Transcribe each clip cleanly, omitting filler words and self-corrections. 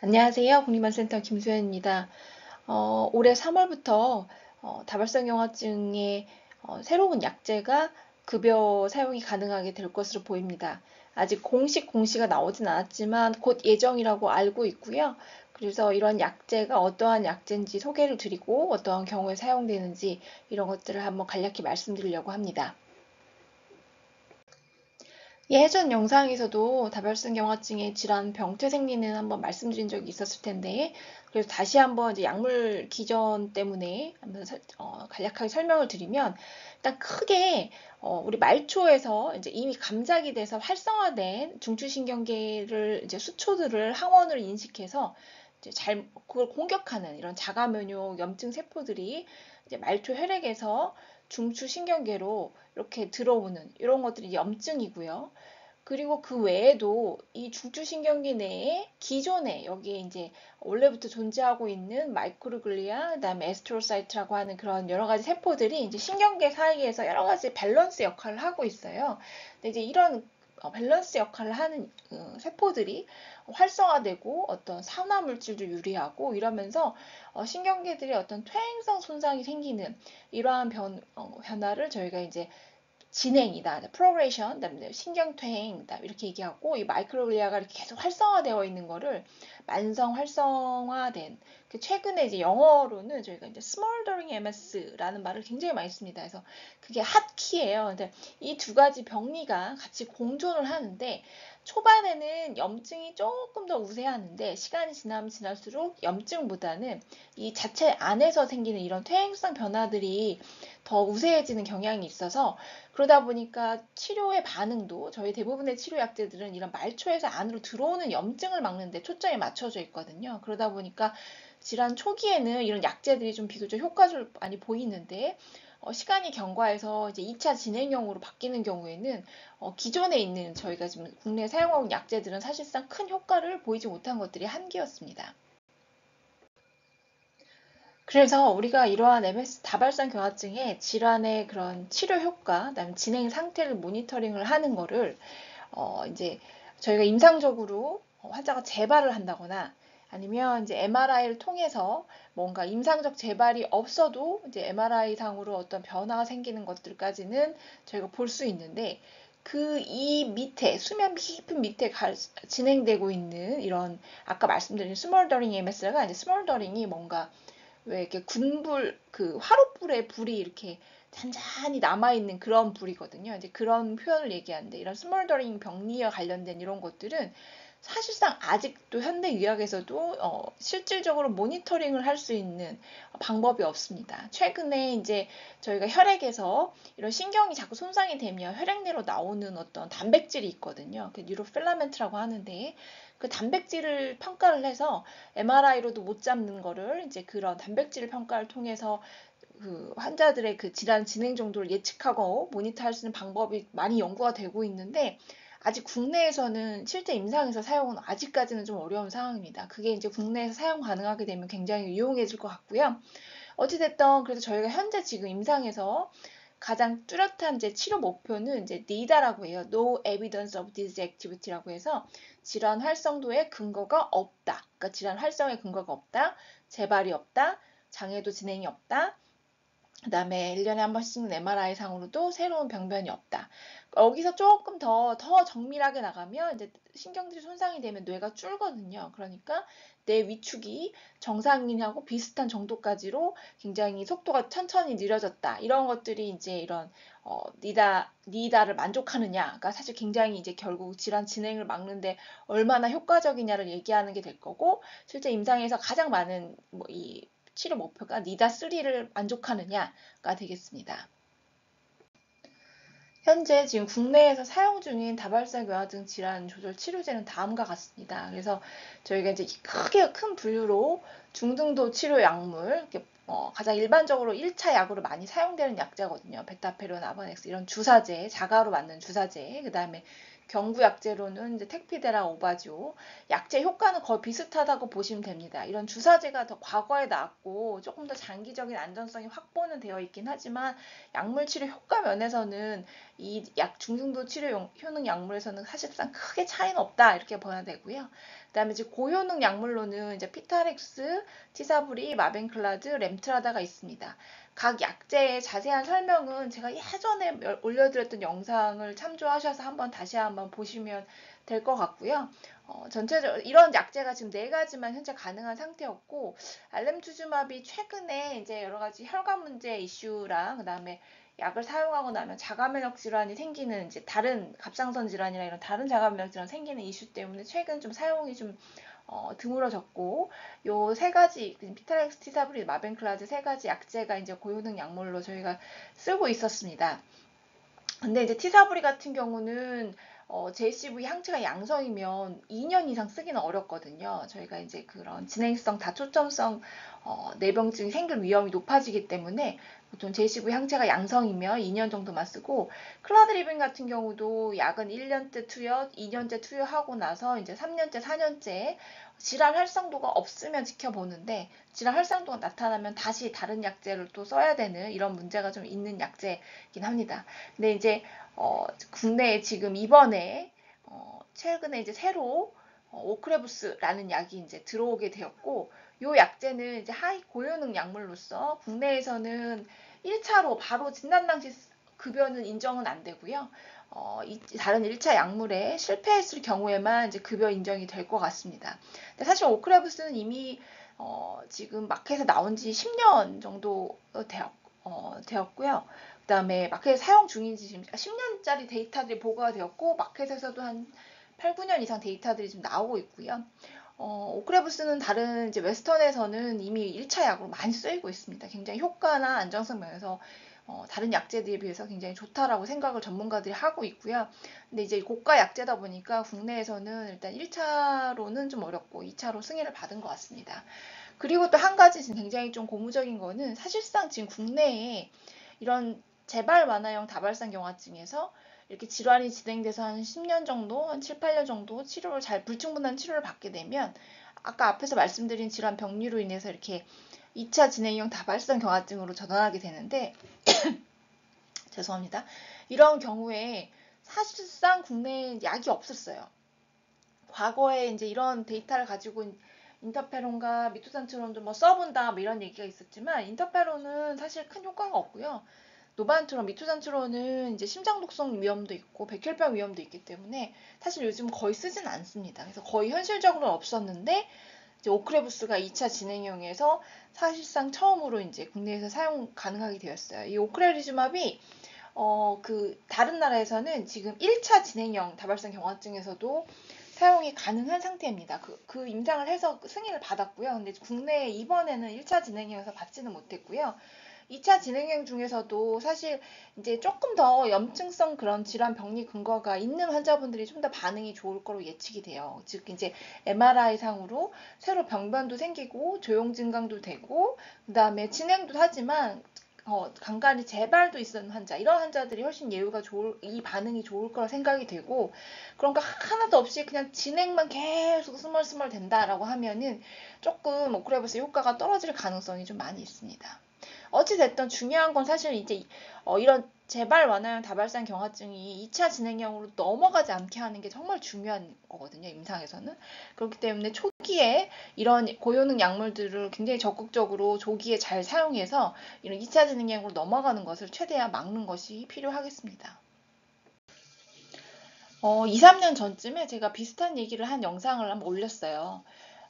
안녕하세요. 국립암센터 김수현입니다. 올해 3월부터 다발성 경화증의 새로운 약제가 급여 사용이 가능하게 될 것으로 보입니다. 아직 공식 공시가 나오진 않았지만 곧 예정이라고 알고 있고요. 그래서 이런 약제가 어떠한 약제인지 소개를 드리고 어떠한 경우에 사용되는지 이런 것들을 한번 간략히 말씀드리려고 합니다. 예전 영상에서도 다발성 경화증의 질환 병태 생리는 한번 말씀드린 적이 있었을 텐데, 그래서 다시 한번 이제 약물 기전 때문에 한번 간략하게 설명을 드리면, 일단 크게 우리 말초에서 이제 이미 감작이 돼서 활성화된 중추신경계를 이제 수초들을 항원으로 인식해서 이제 그걸 공격하는 이런 자가면역 염증 세포들이 이제 말초 혈액에서 중추신경계로 이렇게 들어오는 이런 것들이 염증이고요. 그리고 그 외에도 이 중추신경계 내에 기존에 여기에 이제 원래부터 존재하고 있는 마이크로글리아, 그다음에 에스트로사이트라고 하는 그런 여러 가지 세포들이 이제 신경계 사이에서 여러 가지 밸런스 역할을 하고 있어요. 근데 이제 이런 밸런스 역할을 하는 세포들이 활성화되고 어떤 산화 물질도 유리하고 이러면서 신경계들의 어떤 퇴행성 손상이 생기는 이러한 변화를 저희가 이제 진행이다, 프로그레이션, 그다음에 신경퇴행, 그다음에 이렇게 얘기하고 이 마이크로글리아가 이렇게 계속 활성화되어 있는 거를 만성 활성화된 최근에 이제 영어로는 저희가 이제 smoldering MS라는 말을 굉장히 많이 씁니다. 그래서 그게 핫키예요. 근데 이 두 가지 병리가 같이 공존을 하는데 초반에는 염증이 조금 더 우세하는데 시간이 지나면 지날수록 염증보다는 이 자체 안에서 생기는 이런 퇴행성 변화들이 더 우세해지는 경향이 있어서 그러다 보니까 치료의 반응도 저희 대부분의 치료 약제들은 이런 말초에서 안으로 들어오는 염증을 막는 데 초점이 맞춰져 있거든요. 그러다 보니까 질환 초기에는 이런 약제들이 좀 비교적 효과적으로 많이 보이는데 시간이 경과해서 이제 2차 진행형으로 바뀌는 경우에는 기존에 있는 저희가 지금 국내에 사용하고 있는 약제들은 사실상 큰 효과를 보이지 못한 것들이 한계였습니다. 그래서 우리가 이러한 MS 다발성 경화증의 질환의 그런 치료 효과, 그다음에 진행 상태를 모니터링을 하는 거를 이제 저희가 임상적으로 환자가 재발을 한다거나 아니면 이제 MRI를 통해서 뭔가 임상적 재발이 없어도 이제 MRI 상으로 어떤 변화가 생기는 것들까지는 저희가 볼 수 있는데 그 이 밑에 수면 깊은 밑에 진행되고 있는 이런 아까 말씀드린 스몰더링 MS가 이제 스몰더링이 뭔가 왜 이렇게 군불, 그 화롯불에 불이 이렇게 잔잔히 남아있는 그런 불이거든요. 이제 그런 표현을 얘기하는데 이런 스몰더링 병리와 관련된 이런 것들은 사실상 아직도 현대의학에서도 실질적으로 모니터링을 할 수 있는 방법이 없습니다. 최근에 이제 저희가 혈액에서 이런 신경이 자꾸 손상이 되면 혈액내로 나오는 어떤 단백질이 있거든요. 그 뉴로필라멘트라고 하는데 그 단백질을 평가를 해서 MRI로도 못 잡는 거를 이제 그런 단백질 평가를 통해서 그 환자들의 그 질환 진행 정도를 예측하고 모니터할 수 있는 방법이 많이 연구가 되고 있는데 아직 국내에서는 실제 임상에서 사용은 아직까지는 좀 어려운 상황입니다. 그게 이제 국내에서 사용 가능하게 되면 굉장히 유용해질 것 같고요. 어찌됐든 그래서 저희가 현재 지금 임상에서 가장 뚜렷한 이제 치료 목표는 이제 NIDA라고 해요. No Evidence of Disease Activity라고 해서 질환 활성도에 근거가 없다. 그러니까 질환 활성에 근거가 없다. 재발이 없다. 장애도 진행이 없다. 그다음에 1년에 한 번씩 찍는 MRI 상으로도 새로운 병변이 없다. 여기서 조금 더 정밀하게 나가면 이제 신경들이 손상이 되면 뇌가 줄거든요. 그러니까 뇌 위축이 정상인하고 비슷한 정도까지로 굉장히 속도가 천천히 느려졌다. 이런 것들이 이제 이런 니다를 만족하느냐가 사실 굉장히 이제 결국 질환 진행을 막는데 얼마나 효과적이냐를 얘기하는 게 될 거고 실제 임상에서 가장 많은 뭐이 치료 목표가 니다3를 만족하느냐가 되겠습니다. 현재 지금 국내에서 사용 중인 다발성 경화증 질환 조절 치료제는 다음과 같습니다. 그래서 저희가 이제 크게 큰 분류로 중등도 치료 약물, 가장 일반적으로 1차 약으로 많이 사용되는 약자거든요. 베타페론, 아바넥스 이런 주사제, 자가로 맞는 주사제, 그 다음에 경구 약제로는 이제 텍피데라, 오바지오. 약제 효과는 거의 비슷하다고 보시면 됩니다. 이런 주사제가 더 과거에 나왔고 조금 더 장기적인 안전성이 확보는 되어 있긴 하지만 약물 치료 효과 면에서는 이 약 중등도 치료 효능 약물에서는 사실상 크게 차이는 없다 이렇게 봐야 되고요. 그다음에 이제 고효능 약물로는 이제 피타렉스, 티사브리, 마벤클라드, 램트라다가 있습니다. 각 약제의 자세한 설명은 제가 예전에 올려드렸던 영상을 참조하셔서 다시 한번 보시면 될 것 같고요. 전체적으로 이런 약제가 지금 4가지만 현재 가능한 상태였고, 알렘투주마비 최근에 이제 여러 가지 혈관 문제 이슈랑 그다음에 약을 사용하고 나면 자가면역 질환이 생기는 이제 다른 갑상선 질환이나 이런 다른 자가면역 질환 생기는 이슈 때문에 최근 좀 사용이 좀 드물어졌고, 요 3가지 피타렉스, 티사브리, 마벤클라드 3가지 약제가 이제 고효능 약물로 저희가 쓰고 있었습니다. 근데 이제 티사브리 같은 경우는 JCV 항체가 양성이면 2년 이상 쓰기는 어렵거든요. 저희가 이제 그런 진행성, 다초점성 내병증이 생길 위험이 높아지기 때문에 보통 JCV 항체가 양성이면 2년 정도만 쓰고, 클라드리빈 같은 경우도 약은 1년째 투여, 2년째 투여하고 나서 이제 3년째, 4년째 질환 활성도가 없으면 지켜보는데 질환 활성도가 나타나면 다시 다른 약제를 또 써야 되는 이런 문제가 좀 있는 약제이긴 합니다. 근데 이제 국내에 지금 이번에 최근에 이제 새로 오크레부스라는 약이 이제 들어오게 되었고, 요 약제는 이제 하이 고효능 약물로서 국내에서는 1차로 바로 진단 당시 급여는 인정은 안 되고요. 다른 1차 약물에 실패했을 경우에만 이제 급여 인정이 될 것 같습니다. 근데 사실 오크레부스는 이미 지금 마켓에 나온 지 10년 정도 되었고요. 그 다음에 마켓에 사용 중인지 지금 10년짜리 데이터들이 보고가 되었고, 마켓에서도 한 8, 9년 이상 데이터들이 지금 나오고 있고요. 오크레부스는 다른 이제 웨스턴에서는 이미 1차 약으로 많이 쓰이고 있습니다. 굉장히 효과나 안정성 면에서 다른 약제들에 비해서 굉장히 좋다라고 생각을 전문가들이 하고 있고요. 근데 이제 고가 약제다 보니까 국내에서는 일단 1차로는 좀 어렵고 2차로 승인을 받은 것 같습니다. 그리고 또 한 가지 굉장히 좀 고무적인 거는 사실상 지금 국내에 이런 재발 완화형 다발성 경화증에서 이렇게 질환이 진행돼서 한 10년 정도, 한 7, 8년 정도 치료를 불충분한 치료를 받게 되면 아까 앞에서 말씀드린 질환 병리로 인해서 이렇게 2차 진행형 다발성 경화증으로 전환하게 되는데 죄송합니다. 이런 경우에 사실상 국내에 약이 없었어요. 과거에 이제 이런 데이터를 가지고 인터페론과 미토산트론도 뭐 써본다 뭐 이런 얘기가 있었지만 인터페론은 사실 큰 효과가 없고요. 노바안트론, 미토산트론은 이제 심장 독성 위험도 있고 백혈병 위험도 있기 때문에 사실 요즘 거의 쓰진 않습니다. 그래서 거의 현실적으로는 없었는데 이제 오크레부스가 2차 진행형에서 사실상 처음으로 이제 국내에서 사용 가능하게 되었어요. 이 오크레리즈맙이 다른 나라에서는 지금 1차 진행형 다발성 경화증에서도 사용이 가능한 상태입니다. 그 임상을 해서 승인을 받았고요. 근데 국내에 이번에는 1차 진행형에서 받지는 못했고요. 2차 진행형 중에서도 사실 이제 조금 더 염증성 그런 질환 병리 근거가 있는 환자분들이 좀 더 반응이 좋을 거로 예측이 돼요. 즉 이제 MRI 상으로 새로 병변도 생기고 조용 증강도 되고 그다음에 진행도 하지만 간간히 재발도 있는 환자, 이런 환자들이 훨씬 이 반응이 좋을 거라 생각이 되고, 그러니까 하나도 없이 그냥 진행만 계속 스멀스멀 된다라고 하면은 조금 오크레브스 효과가 떨어질 가능성이 좀 많이 있습니다. 어찌됐든 중요한 건 사실 이제 이런 재발 완화형 다발성 경화증이 2차 진행형으로 넘어가지 않게 하는 게 정말 중요한 거거든요, 임상에서는. 그렇기 때문에 초기에 이런 고효능 약물들을 굉장히 적극적으로 조기에 잘 사용해서 이런 2차 진행형으로 넘어가는 것을 최대한 막는 것이 필요하겠습니다. 2, 3년 전쯤에 제가 비슷한 얘기를 한 영상을 한번 올렸어요.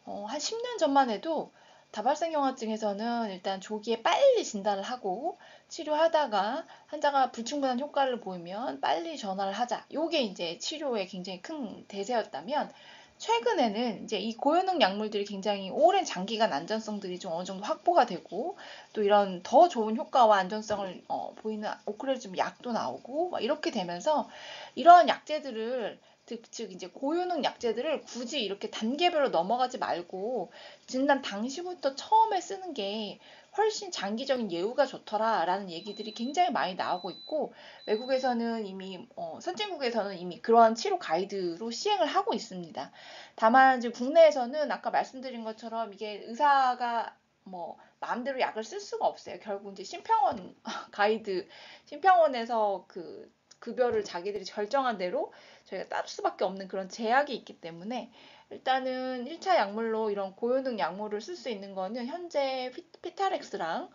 한 10년 전만 해도 다발성 경화증에서는 일단 조기에 빨리 진단을 하고 치료하다가 환자가 불충분한 효과를 보이면 빨리 전화를 하자. 요게 이제 치료의 굉장히 큰 대세였다면 최근에는 이제 이 고효능 약물들이 굉장히 오랜 장기간 안전성들이 좀 어느 정도 확보가 되고 또 이런 더 좋은 효과와 안전성을 보이는 오크레즈즘 약도 나오고 막 이렇게 되면서 이런 약제들을 즉 이제 고효능 약제들을 굳이 이렇게 단계별로 넘어가지 말고 진단 당시부터 처음에 쓰는 게 훨씬 장기적인 예후가 좋더라라는 얘기들이 굉장히 많이 나오고 있고 외국에서는 이미 선진국에서는 이미 그러한 치료 가이드로 시행을 하고 있습니다. 다만 이제 국내에서는 아까 말씀드린 것처럼 이게 의사가 뭐 마음대로 약을 쓸 수가 없어요. 결국 이제 심평원 가이드, 심평원에서 그 급여를 자기들이 결정한 대로 저희가 따를 수밖에 없는 그런 제약이 있기 때문에 일단은 1차 약물로 이런 고효능 약물을 쓸 수 있는 거는 현재 피타렉스랑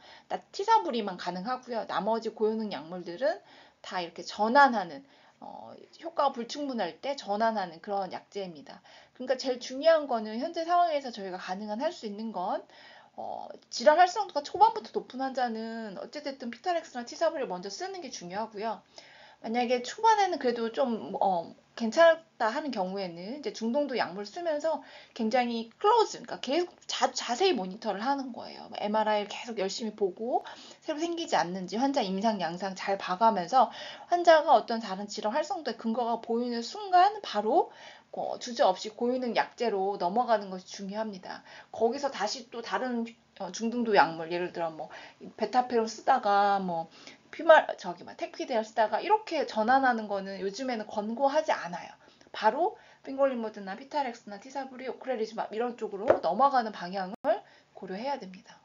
티사부리만 가능하고요. 나머지 고효능 약물들은 다 이렇게 전환하는 효과가 불충분할 때 전환하는 그런 약제입니다. 그러니까 제일 중요한 거는 현재 상황에서 저희가 가능한 할 수 있는 건 질환 활성도가 초반부터 높은 환자는 어찌됐든 피타렉스나 티사부리를 먼저 쓰는 게 중요하고요. 만약에 초반에는 그래도 좀 괜찮다 하는 경우에는 이제 중동도 약물 쓰면서 굉장히 클로즈, 그러니까 계속 자세히 모니터를 하는 거예요. MRI를 계속 열심히 보고 새로 생기지 않는지 환자 임상 양상 잘 봐가면서 환자가 어떤 다른 질환 활성도의 근거가 보이는 순간 바로 주저없이 고효능 약제로 넘어가는 것이 중요합니다. 거기서 다시 또 다른 중등도 약물, 예를 들어 뭐 베타페론 쓰다가 뭐 택피데어 쓰다가 이렇게 전환하는 거는 요즘에는 권고하지 않아요. 바로 핑골리모드나 피타렉스나 티사부리, 오크렐리즈맙 이런 쪽으로 넘어가는 방향을 고려해야 됩니다.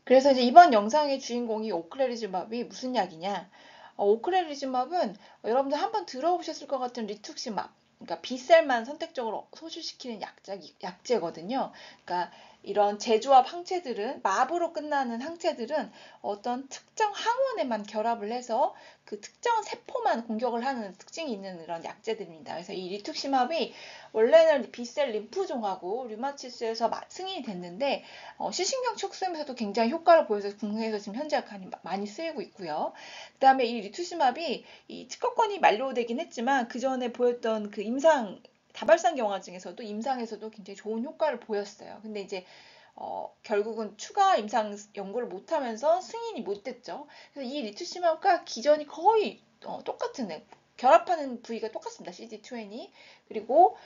그래서 이제 이번 영상의 주인공이 오크렐리즈맙이 무슨 약이냐? 오크렐리즈맙은 여러분들 한번 들어보셨을 것 같은 리투क्시맙, 그러니까 B셀만 선택적으로 소실시키는 약제거든요. 그러니까 이런 제조합 항체들은 맙으로 끝나는 항체들은 어떤 특정 항원에만 결합을 해서 그 특정 세포만 공격을 하는 특징이 있는 이런 약제들입니다. 그래서 이 리투ක්시맙이 원래는 B셀 림프종하고 류마티스에서 승인이 됐는데 시신경 척수염에서도 굉장히 효과를 보여서 국내에서 지금 현재 많이 쓰이고 있고요. 그 다음에 이 리투시맙이 이 특허권이 만료되긴 했지만 그 전에 보였던 그 다발성 경화증에서도 임상에서도 굉장히 좋은 효과를 보였어요. 근데 이제 결국은 추가 임상 연구를 못하면서 승인이 못 됐죠. 그래서 이 리투시맙과 기전이 거의 똑같은 결합하는 부위가 똑같습니다. CD20. 그리고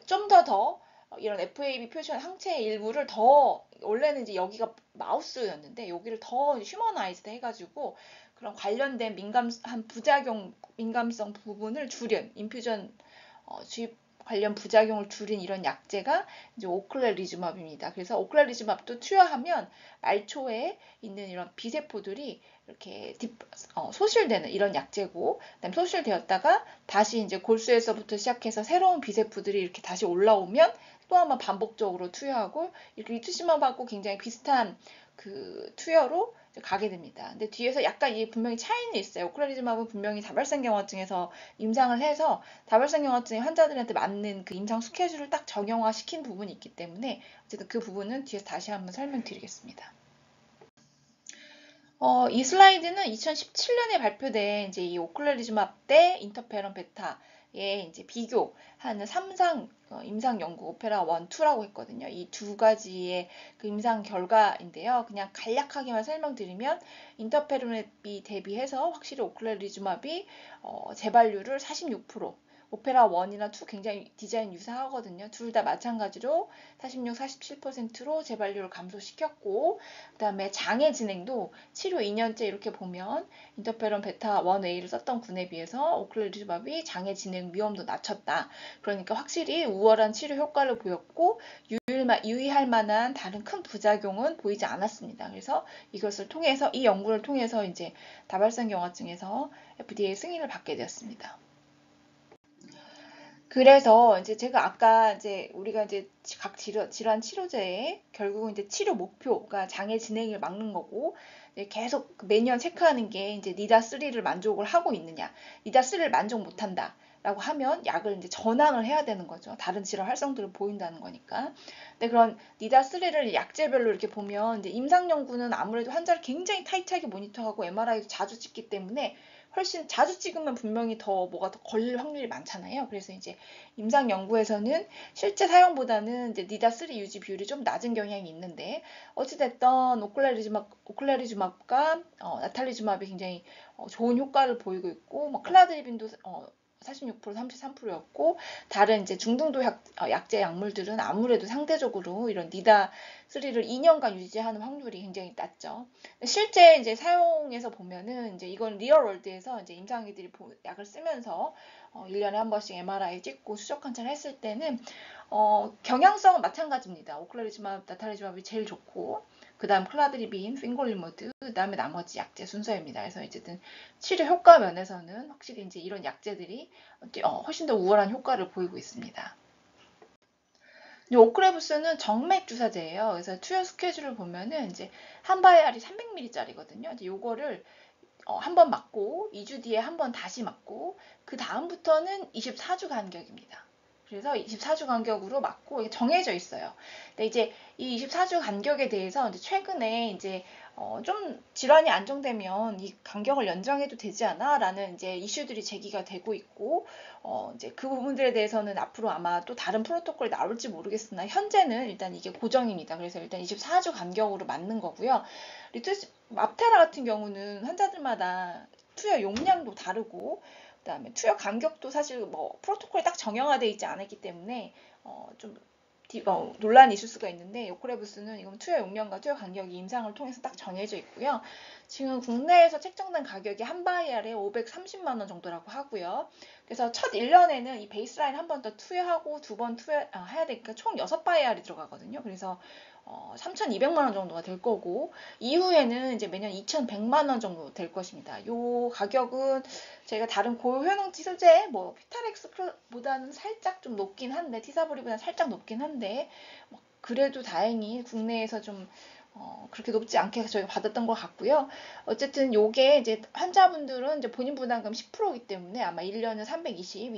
좀 더 이런 FAB 표시한 항체의 일부를 더 원래는 이제 여기가 마우스였는데 여기를 더 휴머나이즈드 해가지고 그런 관련된 민감성 부분을 줄인 인퓨전 주입 관련 부작용을 줄인 이런 약제가 이제 오클렐리즈맙입니다. 그래서 오클렐리즈맙도 투여하면 말초에 있는 이런 비세포들이 이렇게 소실되는 이런 약제고, 그다음에 소실되었다가 다시 이제 골수에서부터 시작해서 새로운 비세포들이 이렇게 다시 올라오면 또 한번 반복적으로 투여하고 이렇게 리투시맙하고 굉장히 비슷한 그 투여로 가게 됩니다. 근데 뒤에서 약간 이게 분명히 차이는 있어요. 오클렐리즈맙은 분명히 다발성 경화증에서 임상을 해서 다발성 경화증의 환자들한테 맞는 그 임상 스케줄을 딱 정형화시킨 부분이 있기 때문에 어쨌든 그 부분은 뒤에서 다시 한번 설명드리겠습니다. 이 슬라이드는 2017년에 발표된 이제 이 오클렐리즈맙 대 인터페론 베타의 이제 비교하는 3상 임상 연구 오페라 1, 2라고 했거든요. 이 두 가지의 그 임상 결과인데요. 그냥 간략하게만 설명드리면 인터페론에 대비해서 확실히 오클렐리즈맙이 재발률을 46%, 오페라 1이나 2 굉장히 디자인 유사하거든요. 둘 다 마찬가지로 46, 47%로 재발률을 감소시켰고 그 다음에 장애 진행도 치료 2년째 이렇게 보면 인터페론 베타 1A를 썼던 군에 비해서 오클렐리즈맙이 장애 진행 위험도 낮췄다. 그러니까 확실히 우월한 치료 효과를 보였고 유의할 만한 다른 큰 부작용은 보이지 않았습니다. 그래서 이 연구를 통해서 이제 다발성 경화증에서 FDA 승인을 받게 되었습니다. 그래서 이제 제가 아까 이제 우리가 이제 각 질환 치료제의 결국은 이제 치료 목표가 장애 진행을 막는 거고 계속 매년 체크하는 게 이제 니다3를 만족을 하고 있느냐, 니다3를 만족 못한다. 라고 하면 약을 이제 전환을 해야 되는 거죠. 다른 질환 활성도를 보인다는 거니까. 근데 그런 니다3를 약제별로 이렇게 보면 이제 임상 연구는 아무래도 환자를 굉장히 타이트하게 모니터하고 MRI도 자주 찍기 때문에 훨씬 자주 찍으면 분명히 더 뭐가 더 걸릴 확률이 많잖아요. 그래서 이제 임상 연구에서는 실제 사용보다는 이제 니다3 유지 비율이 좀 낮은 경향이 있는데 어찌됐든 오클레리즈맙과 나탈리즈맙이 굉장히 좋은 효과를 보이고 있고 뭐 클라드리빈도 46%, 33%였고 다른 이제 중등도 약제 약물들은 아무래도 상대적으로 이런 니다3를 2년간 유지하는 확률이 굉장히 낮죠. 실제 이제 사용해서 보면은 이제 이건 리얼월드에서 이제 임상의들이 약을 쓰면서 1년에 한 번씩 MRI 찍고 수적 관찰을 했을 때는 경향성은 마찬가지입니다. 오클라리지맙, 나탈리지맙이 제일 좋고 그 다음 클라드리빈, 핑골리모드, 그 다음에 나머지 약제 순서입니다. 그래서 어쨌든 치료 효과 면에서는 확실히 이제 이런 약제들이 훨씬 더 우월한 효과를 보이고 있습니다. 오크레부스는 정맥 주사제예요. 그래서 투여 스케줄을 보면은 이제 한 바이알이 300ml짜리거든요. 이제 요거를 한 번 맞고 2주 뒤에 한 번 다시 맞고 그 다음부터는 24주 간격입니다. 그래서 24주 간격으로 맞고 이게 정해져 있어요. 근데 이제 이 24주 간격에 대해서 이제 최근에 이제 좀 질환이 안정되면 이 간격을 연장해도 되지 않아? 라는 이제 이슈들이 제기가 되고 있고 이제 그 부분들에 대해서는 앞으로 아마 또 다른 프로토콜이 나올지 모르겠으나 현재는 일단 이게 고정입니다. 그래서 일단 24주 간격으로 맞는 거고요. 맙테라 같은 경우는 환자들마다 투여 용량도 다르고 그다음에 투여 간격도 사실 뭐 프로토콜이 딱 정형화되어 있지 않았기 때문에 좀 논란이 있을 수가 있는데 요코레부스는 이건 투여 용량과 투여 간격이 임상을 통해서 딱 정해져 있고요. 지금 국내에서 책정된 가격이 한 바이알에 530만 원 정도라고 하고요. 그래서 첫 1년에는 이 베이스라인 한 번 더 투여하고 두 번 투여해야 되니까 총 6바이알이 들어가거든요. 그래서 3,200만 원 정도가 될 거고 이후에는 이제 매년 2,100만 원 정도 될 것입니다. 요 가격은 제가 다른 고효능 치료제 뭐 피타렉스보다는 살짝 좀 높긴 한데 티사보리보다는 살짝 높긴 한데 그래도 다행히 국내에서 좀 그렇게 높지 않게 저희가 받았던 것 같고요. 어쨌든 요게 이제 환자분들은 이제 본인 부담금 10%이기 때문에 아마 1년은 320,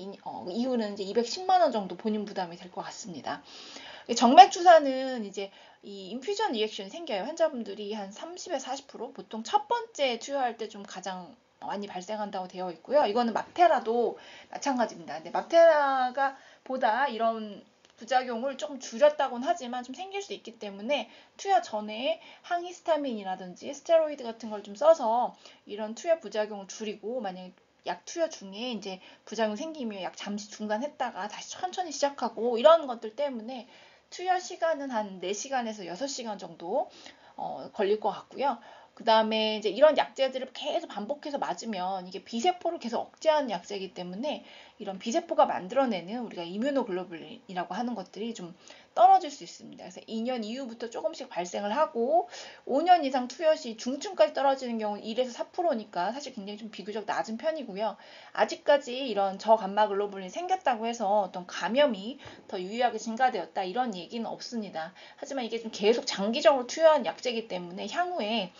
이후는 이제 210만 원 정도 본인 부담이 될 것 같습니다. 정맥 주사는 이제 이 인퓨전 리액션이 생겨요. 환자분들이 한 30에서 40% 보통 첫 번째 투여할 때 좀 가장 많이 발생한다고 되어 있고요. 이거는 맙테라도 마찬가지입니다. 근데 맙테라가 보다 이런 부작용을 조금 줄였다고는 하지만 좀 생길 수 있기 때문에 투여 전에 항히스타민이라든지 스테로이드 같은 걸 좀 써서 이런 투여 부작용을 줄이고 만약에 약 투여 중에 이제 부작용 생기면 약 잠시 중단했다가 다시 천천히 시작하고 이런 것들 때문에 투여 시간은 한 4시간에서 6시간 정도 걸릴 것 같고요. 그 다음에 이제 이런 약제들을 계속 반복해서 맞으면 이게 비세포를 계속 억제하는 약제이기 때문에 이런 비세포가 만들어내는 우리가 이뮤노글로불린이라고 하는 것들이 좀 떨어질 수 있습니다. 그래서 2년 이후부터 조금씩 발생을 하고 5년 이상 투여 시 중증까지 떨어지는 경우는 1에서 4%니까 사실 굉장히 좀 비교적 낮은 편이고요. 아직까지 이런 저감마글로불린이 생겼다고 해서 어떤 감염이 더 유의하게 증가되었다 이런 얘기는 없습니다. 하지만 이게 좀 계속 장기적으로 투여한 약제이기 때문에 향후에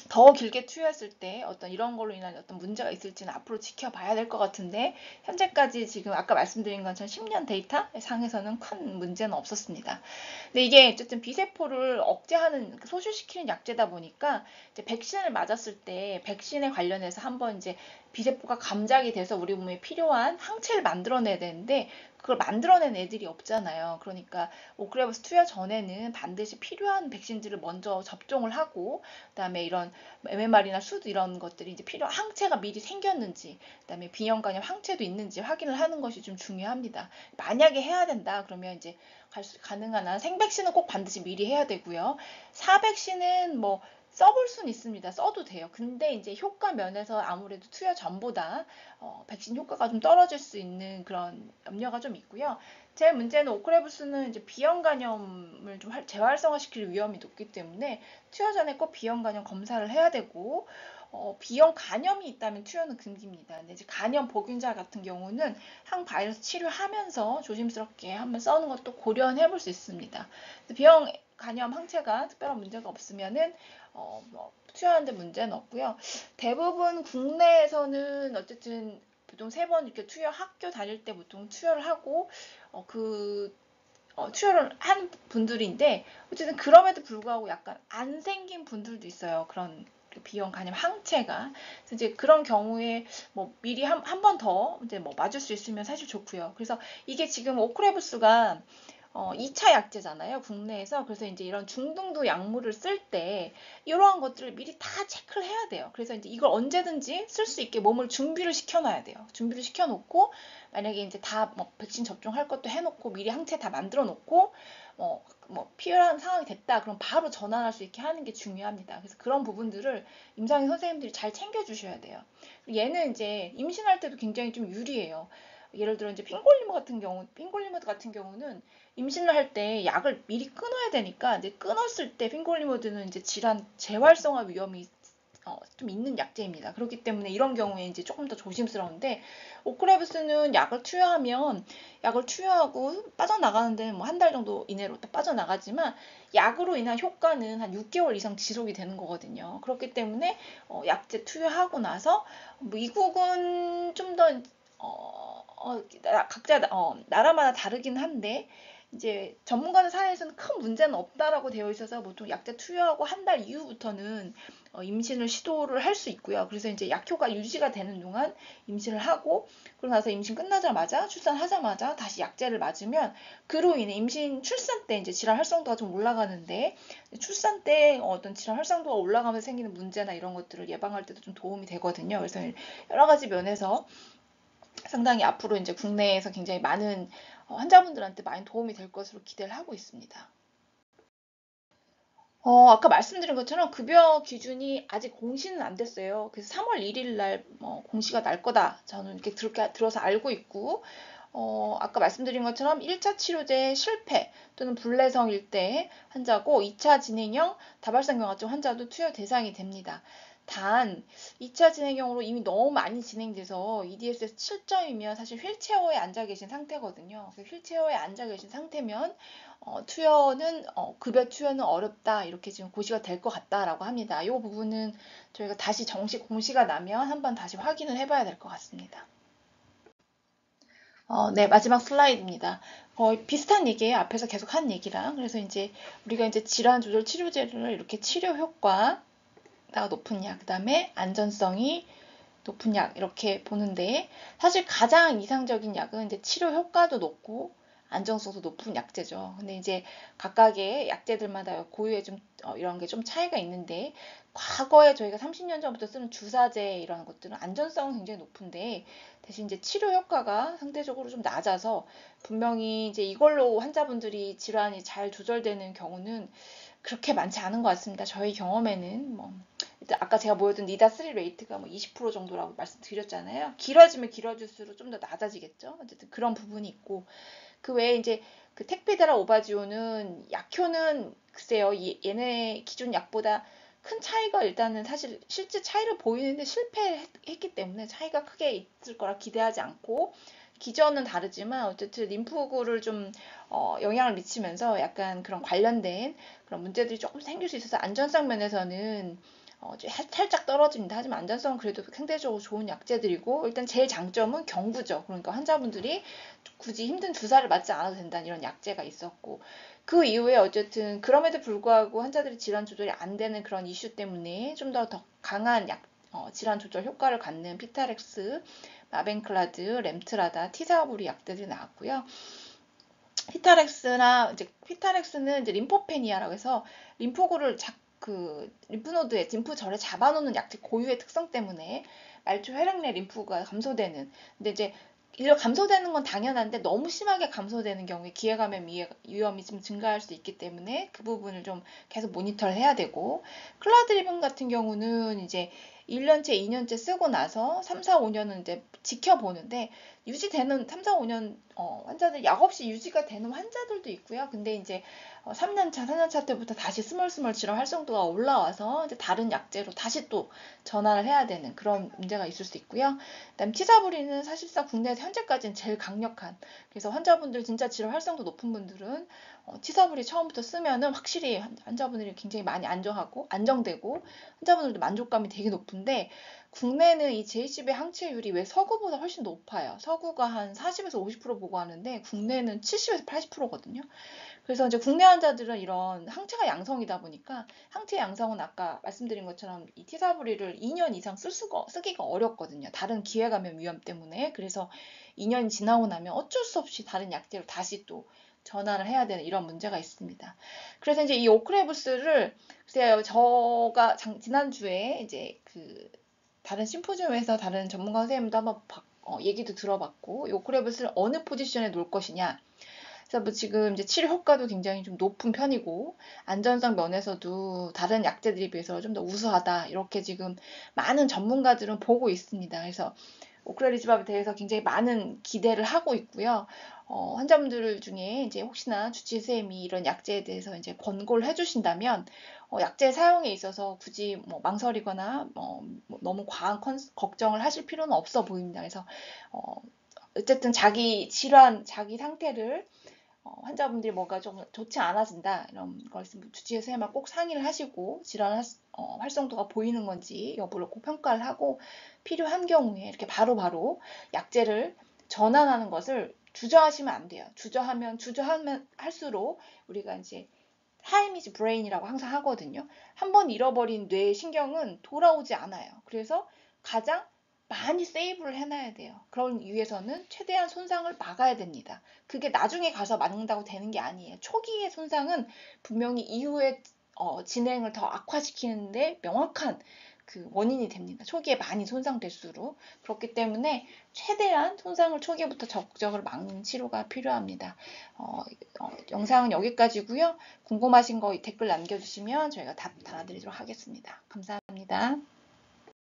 더 길게 투여했을 때 어떤 이런 걸로 인한 어떤 문제가 있을지는 앞으로 지켜봐야 될 것 같은데 현재까지 지금 아까 말씀드린 것처럼 10년 데이터 상에서는 큰 문제는 없었습니다. 근데 이게 어쨌든 비세포를 억제하는 소실시키는 약제다 보니까 이제 백신을 맞았을 때 백신에 관련해서 한번 이제 비세포가 감작이 돼서 우리 몸에 필요한 항체를 만들어내야 되는데 그걸 만들어낸 애들이 없잖아요. 그러니까 오크레버스 투여 전에는 반드시 필요한 백신들을 먼저 접종을 하고 그다음에 이런 MMR이나 수드 이런 것들이 이제 필요한 항체가 미리 생겼는지 그다음에 비형 간염 항체도 있는지 확인을 하는 것이 좀 중요합니다. 만약에 해야 된다 그러면 이제 가능한 한 생백신은 꼭 반드시 미리 해야 되고요. 사백신은 뭐 써볼 수는 있습니다. 써도 돼요. 근데 이제 효과 면에서 아무래도 투여 전보다 백신 효과가 좀 떨어질 수 있는 그런 염려가 좀 있고요. 제 문제는 오크레부스는 이제 비형 간염을 좀 재활성화시킬 위험이 높기 때문에 투여 전에 꼭 비형 간염 검사를 해야 되고 비형 간염이 있다면 투여는 금기입니다. 근데 이제 간염 보균자 같은 경우는 항바이러스 치료하면서 조심스럽게 한번 써는 것도 고려해 볼 수 있습니다. 비형 간염 항체가 특별한 문제가 없으면은 투여하는데 문제는 없고요. 대부분 국내에서는 어쨌든 보통 3번 이렇게 투여 학교 다닐 때 보통 투여를 하고 투여를 한 분들인데 어쨌든 그럼에도 불구하고 약간 안 생긴 분들도 있어요. 그런 비형 간염 항체가. 그래서 이제 그런 경우에 뭐 미리 한 번 더 이제 뭐 맞을 수 있으면 사실 좋고요. 그래서 이게 지금 오크레부스가 2차 약제잖아요, 국내에서. 그래서 이제 이런 중등도 약물을 쓸 때 이러한 것들을 미리 다 체크를 해야 돼요. 그래서 이제 이걸 언제든지 쓸 수 있게 몸을 준비를 시켜놔야 돼요. 준비를 시켜놓고 만약에 이제 다 뭐 백신 접종할 것도 해놓고 미리 항체 다 만들어 놓고 필요한 상황이 됐다. 그럼 바로 전환할 수 있게 하는 게 중요합니다. 그래서 그런 부분들을 임상의 선생님들이 잘 챙겨주셔야 돼요. 얘는 이제 임신할 때도 굉장히 좀 유리해요. 예를 들어 이제 핑골리모드 같은 경우는 임신을 할 때 약을 미리 끊어야 되니까 이제 끊었을 때 핑골리모드는 이제 질환 재활성화 위험이 좀 있는 약제입니다. 그렇기 때문에 이런 경우에 이제 조금 더 조심스러운데 오크레브스는 약을 투여하고 빠져나가는 데는 뭐 한 달 정도 이내로 또 빠져나가지만 약으로 인한 효과는 한 6개월 이상 지속이 되는 거거든요. 그렇기 때문에 약제 투여하고 나서 미국은 좀 더 각자 나라마다 다르긴 한데 이제 전문가들 사이에서는 큰 문제는 없다라고 되어 있어서 보통 약제 투여하고 한 달 이후부터는 임신을 시도를 할 수 있고요. 그래서 이제 약효가 유지가 되는 동안 임신을 하고 그러고 나서 임신 끝나자마자 출산하자마자 다시 약제를 맞으면 그로 인해 출산 때 이제 질환 활성도가 좀 올라가는데 출산 때 어떤 질환 활성도가 올라가면서 생기는 문제나 이런 것들을 예방할 때도 좀 도움이 되거든요. 그래서 여러 가지 면에서 상당히 앞으로 이제 국내에서 굉장히 많은 환자분들한테 많이 도움이 될 것으로 기대를 하고 있습니다. 아까 말씀드린 것처럼 급여 기준이 아직 공시는 안 됐어요. 그래서 3월 1일 날 공시가 날 거다. 저는 이렇게 들어서 알고 있고, 아까 말씀드린 것처럼 1차 치료제 실패 또는 불내성일 때 환자고 2차 진행형 다발성 경화증 환자도 투여 대상이 됩니다. 단 2차 진행형으로 이미 너무 많이 진행돼서 EDSS 7점이면 사실 휠체어에 앉아 계신 상태거든요. 휠체어에 앉아 계신 상태면 급여 투여는 어렵다 이렇게 지금 고시가 될 것 같다라고 합니다. 이 부분은 저희가 다시 정식 공시가 나면 한번 다시 확인을 해봐야 될 것 같습니다. 네, 마지막 슬라이드입니다. 거의 비슷한 얘기예요. 앞에서 계속 한 얘기랑. 그래서 이제 우리가 이제 질환 조절 치료제를 이렇게 치료 효과가 높은 약, 그다음에 안전성이 높은 약 이렇게 보는데 사실 가장 이상적인 약은 이제 치료 효과도 높고 안정성도 높은 약제죠. 근데 이제 각각의 약제들마다 고유의 좀 이런 게 좀 차이가 있는데 과거에 저희가 30년 전부터 쓰는 주사제 이런 것들은 안전성은 굉장히 높은데 대신 이제 치료 효과가 상대적으로 좀 낮아서 분명히 이제 이걸로 환자분들이 질환이 잘 조절되는 경우는 그렇게 많지 않은 것 같습니다. 저희 경험에는 일단 아까 제가 보여준 니다3 레이트가 20% 정도라고 말씀드렸잖아요. 길어지면 길어질수록 좀 더 낮아지겠죠. 어쨌든 그런 부분이 있고 그 외에 이제 그 택피드라 오바지오는 약효는 글쎄요 얘네 기존 약보다 큰 차이가 일단은 사실 실제 차이를 보이는데 실패했기 때문에 차이가 크게 있을 거라 기대하지 않고 기전은 다르지만 어쨌든 림프구를 좀 영향을 미치면서 약간 그런 관련된 그런 문제들이 조금 생길 수 있어서 안전성 면에서는 살짝 떨어집니다. 하지만 안전성은 그래도 상대적으로 좋은 약제들이고 일단 제일 장점은 경구죠. 그러니까 환자분들이 굳이 힘든 주사를 맞지 않아도 된다는 이런 약제가 있었고 그 이후에 어쨌든 그럼에도 불구하고 환자들이 질환 조절이 안 되는 그런 이슈 때문에 좀 더 강한 질환 조절 효과를 갖는 피타렉스, 마벤클라드, 램트라다, 티사부리 약들이 나왔고요. 피타렉스는 이제 림포페니아라고 해서 림프구를 림프노드에 림프절에 잡아놓는 약제 고유의 특성 때문에 말초 혈액 내 림프가 감소되는. 근데 이제 이렇게 감소되는 건 당연한데 너무 심하게 감소되는 경우에 기회감염 위험이 좀 증가할 수 있기 때문에 그 부분을 좀 계속 모니터를 해야 되고 클라드리븐 같은 경우는 이제 1년째, 2년째 쓰고 나서 3, 4, 5년은 이제 지켜보는데 유지되는 3, 4, 5년 환자들 약 없이 유지가 되는 환자들도 있고요. 근데 이제 3년차, 4년차 때부터 다시 스멀스멀 질환 활성도가 올라와서 이제 다른 약제로 다시 또 전환을 해야 되는 그런 문제가 있을 수 있고요. 그다음 티사부리는 사실상 국내에서 현재까지는 제일 강력한 그래서 환자분들 진짜 질환 활성도 높은 분들은 티사부리 처음부터 쓰면은 확실히 환자분들이 굉장히 많이 안정되고 환자분들도 만족감이 되게 높은데 국내는 이 JCB 항체율이 왜 서구보다 훨씬 높아요. 서구가 한 40에서 50% 보고하는데 국내는 70에서 80%거든요. 그래서 이제 국내 환자들은 이런 항체가 양성이다 보니까 항체 양성은 아까 말씀드린 것처럼 이 티사부리를 2년 이상 쓰기가 어렵거든요. 다른 기회감염 위험 때문에. 그래서 2년 지나고 나면 어쩔 수 없이 다른 약제로 다시 또 전환을 해야 되는 이런 문제가 있습니다. 그래서 이제 이 오크레부스를 글쎄요, 저가 지난주에 이제 그 다른 심포지움에서 다른 전문가 선생님도 한번 얘기도 들어봤고, 이 오크레부스를 어느 포지션에 놓을 것이냐. 그래서 뭐 지금 이제 치료 효과도 굉장히 좀 높은 편이고, 안전성 면에서도 다른 약제들에 비해서 좀 더 우수하다. 이렇게 지금 많은 전문가들은 보고 있습니다. 그래서 오크렐리즈밥에 대해서 굉장히 많은 기대를 하고 있고요. 환자분들 중에 이제 혹시나 주치의 선생님이 이런 약제에 대해서 이제 권고를 해주신다면, 약제 사용에 있어서 굳이 뭐 망설이거나 뭐 너무 과한 걱정을 하실 필요는 없어 보입니다. 그래서 어쨌든 자기 질환, 자기 상태를 환자분들이 뭔가 좀 좋지 않아진다 이런 걸 있으면 주치의 선생님과 꼭 상의를 하시고 질환 활성도가 보이는 건지 여부를 꼭 평가를 하고 필요한 경우에 이렇게 바로바로 약제를 전환하는 것을 주저하시면 안 돼요. 주저하면 할수록 우리가 이제 타임 이즈 브레인이라고 항상 하거든요. 한번 잃어버린 뇌 신경은 돌아오지 않아요. 그래서 가장 많이 세이브를 해놔야 돼요. 그런 위해서는 최대한 손상을 막아야 됩니다. 그게 나중에 가서 막는다고 되는 게 아니에요. 초기의 손상은 분명히 이후에 진행을 더 악화시키는데 명확한 그 원인이 됩니다. 초기에 많이 손상될수록. 그렇기 때문에 최대한 손상을 초기부터 적극적으로 막는 치료가 필요합니다. 영상은 여기까지고요. 궁금하신 거 댓글 남겨주시면 저희가 답 달아드리도록 하겠습니다. 감사합니다.